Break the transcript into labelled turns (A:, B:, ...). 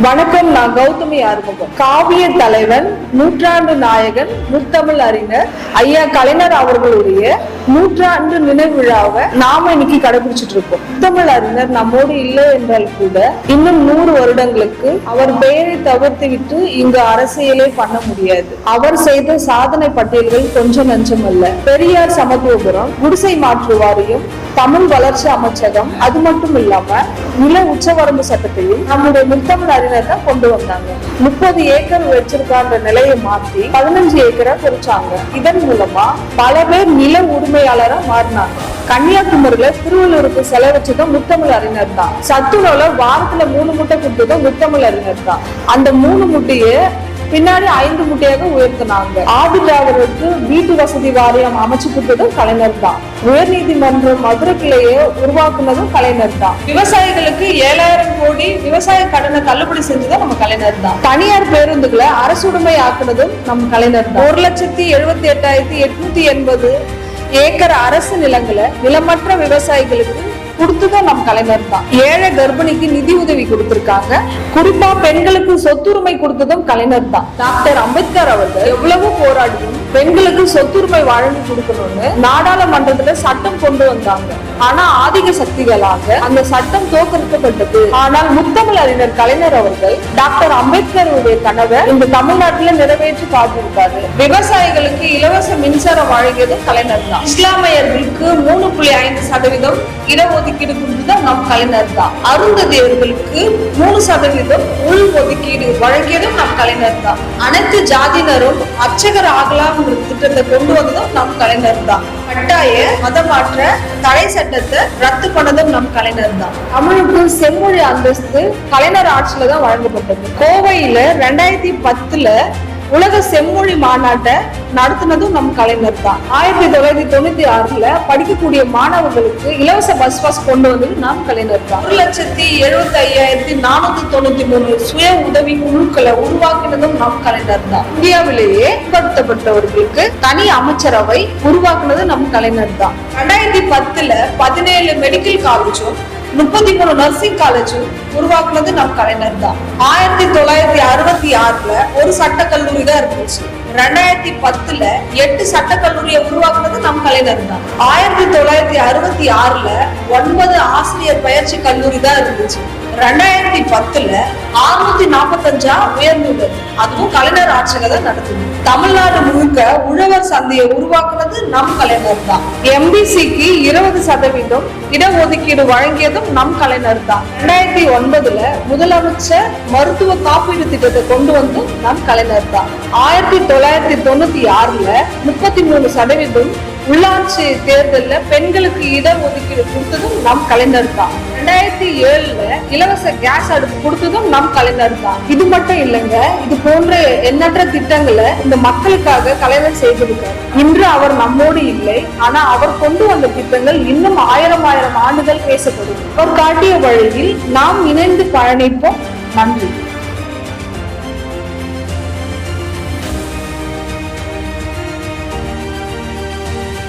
A: வணக்கம். நான் கௌதமி ஆறுமுகம். காவிய தலைவன், நூற்றாண்டு நாயகன், முத்தமிழ் அறிஞர் ஐயா கலைஞர் அவர்களுடைய நூற்றாண்டு நினைவு விழாவை நாம இன்னைக்கு கடைபிடிச்சிட்டு இருக்கோம். முத்தமிழ் அறிஞர் நம்மோடு இல்லை என்றால் கூட இன்னும் 100 வருடங்களுக்கு அவர் பெயரை தவிர்த்து விட்டு இங்கு அரசியலே பண்ண முடியாது. அவர் செய்த சாதனை பட்டியல்கள் கொஞ்சம் நஞ்சம் அல்ல. பெரியார் சமத்துவபுரம், குடிசை மாற்று வாரியம், தமிழ் வளர்ச்சி அமைச்சகம், அது மட்டும் இல்லாம நில உச்சவரம்பு சட்டத்தையும் நம்முடைய முத்தமிழ் அறிஞர் தான் கொண்டு வந்தாங்க. 30 ஏக்கர் வச்சிருக்கான்ற நிலையை மாற்றி 15 ஏக்கரை குறைச்சாங்க. இதன் மூலமா பல பேர் நில உரிமையாளரா மாறினாங்க. கன்னியாகுமரியில திருவள்ளூருக்கு செலவச்சதும் முத்தமிழ் அறிஞர் தான். சத்துணவுல வாரத்துல 3 முட்டை கொடுத்ததும் முத்தமிழ் அறிஞர் தான். அந்த 3 முட்டையை பின்னாடி 5 முட்டையாக உயர்த்தினாங்க. ஆதி திராவிடருக்கு வீட்டு வசதி வாரியம் அமைச்சு கொடுத்ததும் கலைஞர் தான். உயர் நீதிமன்ற மதுரை கிளையை உருவாக்குனதும் கலைஞர் தான். விவசாயிகளுக்கு 7000 கோடி விவசாய கடனை தள்ளுபடி செஞ்சதும் நம்ம கலைஞர் தான். தனியார் பேருந்துகளை அரசுடைமை ஆக்குனதும் நம்ம கலைஞர் தான். 1,78,880 ஏக்கர் அரசு நிலங்களை நிலமற்ற விவசாயிகளுக்கு கொடுத்ததும் நம் கலைஞர் தான். ஏழை கர்ப்பிணிக்கு நிதி உதவி கொடுத்திருக்காங்க. குறிப்பா பெண்களுக்கு சொத்துரிமை கொடுத்ததும் கலைஞர் தான். டாக்டர் அம்பேத்கர் அவர்கள் எவ்வளவு போராடியும் பெண்களுக்கு சொத்துரிமை வழங்கி கொடுக்கணும்னு நாடாளுமன்றத்துல சட்டம் கொண்டு வந்தாங்க. ஆனா ஆதிக்க சக்திகளாக அந்த சட்டம் தோற்கடிக்கப்பட்டது. ஆனால் முத்தமிழ் அறிஞர் கலைஞர் அவர்கள் டாக்டர் அம்பேத்கருடைய கனவை இந்த தமிழ்நாட்டுல நிறைவேற்றி காட்டியிருக்காரு. விவசாயிகளுக்கு இலவச மின்சாரம் வழங்கியதும் கலைஞர் தான். இஸ்லாமியர்களுக்கு 3.5% இடஒதுக்கீடு கொடுத்ததும் நம் கலைஞர் தான். அருந்ததியர்களுக்கு 3% உள் ஒதுக்கீடு வழங்கியதும் நம் கலைஞர் தான். அனைத்து ஜாதியினரும் அர்ச்சகர் ஆகலாம் திட்டத்தை கொண்டு வந்ததும் நம் கலைஞர் தான். கட்டாய மதமாற்ற தடை சட்டத்தை ரத்து பண்ணதும் நம் கலைஞர் தான். தமிழுக்கு செம்மொழி அந்தஸ்து கலைஞர் ஆட்சியில தான் வழங்கப்பட்டது. கோவையில 2010 உலக செம்மொழி மாநாட்டை நடத்தினதும் நம் கலைஞர் தான். 1996 படிக்கக்கூடிய மாணவர்களுக்கு இலவச பஸ் பாஸ் கொண்டு வந்தது நம் கலைஞர் தான். 1,75,493 சுய உதவி குழுக்களை உருவாக்கினதும் நம் கலைஞர் தான். இந்தியாவிலேயே பிற்படுத்தப்பட்டவர்களுக்கு தனி அமைச்சரவை உருவாக்குனது நம் கலைஞர் தான். 2010 17 மெடிக்கல் காலேஜும் 33 நர்சிங் காலேஜும் உருவாக்குனது நம் கலைஞர் தான். 1966 ஒரு சட்டக்கல்லூரி தான் இருந்துச்சு. 2010 8 சட்டக்கல்லூரியை உருவாக்குனது நம் கலைஞர் தான். 1966 9 ஆசிரியர் பயிற்சி கல்லூரி தான் இருந்துச்சு. 2010 645 உயர்ந்துள்ளது. அதுவும் கலைஞர் ஆட்சியில தான் நடத்துது. தமிழ்நாடு முழுக்க உழவர் சந்தையை உருவாக்குனது நம் கலைஞர் தான். MBCக்கு 20% இடஒதுக்கீடு வழங்கியதும் நம் கலைஞர் தான். 2009 முதலமைச்சர் மருத்துவ காப்பீடு திட்டத்தை கொண்டு வந்து நம் கலைஞர் தான். 1996 33% உள்ளாட்சி தேர்தலில் பெண்களுக்கு இடஒதுக்கீடு கொடுத்ததும் நம் கலைஞர் தான். 2007 இலவச கேஸ் அடுப்பு கொடுத்ததும் நம் கலைஞர் தான். இது மட்டும் இல்லைங்க, இது போன்ற எண்ணற்ற திட்டங்களை இந்த மக்களுக்காக கலைஞர் செய்திருக்கார். இன்று அவர் நம்மோடு இல்லை, ஆனா அவர் கொண்டு வந்த திட்டங்கள் இன்னும் 1000 ஆண்டுகள் பேசப்படும். அவர் காட்டிய வழியில் நாம் இணைந்து பயணிப்போம். நன்றி.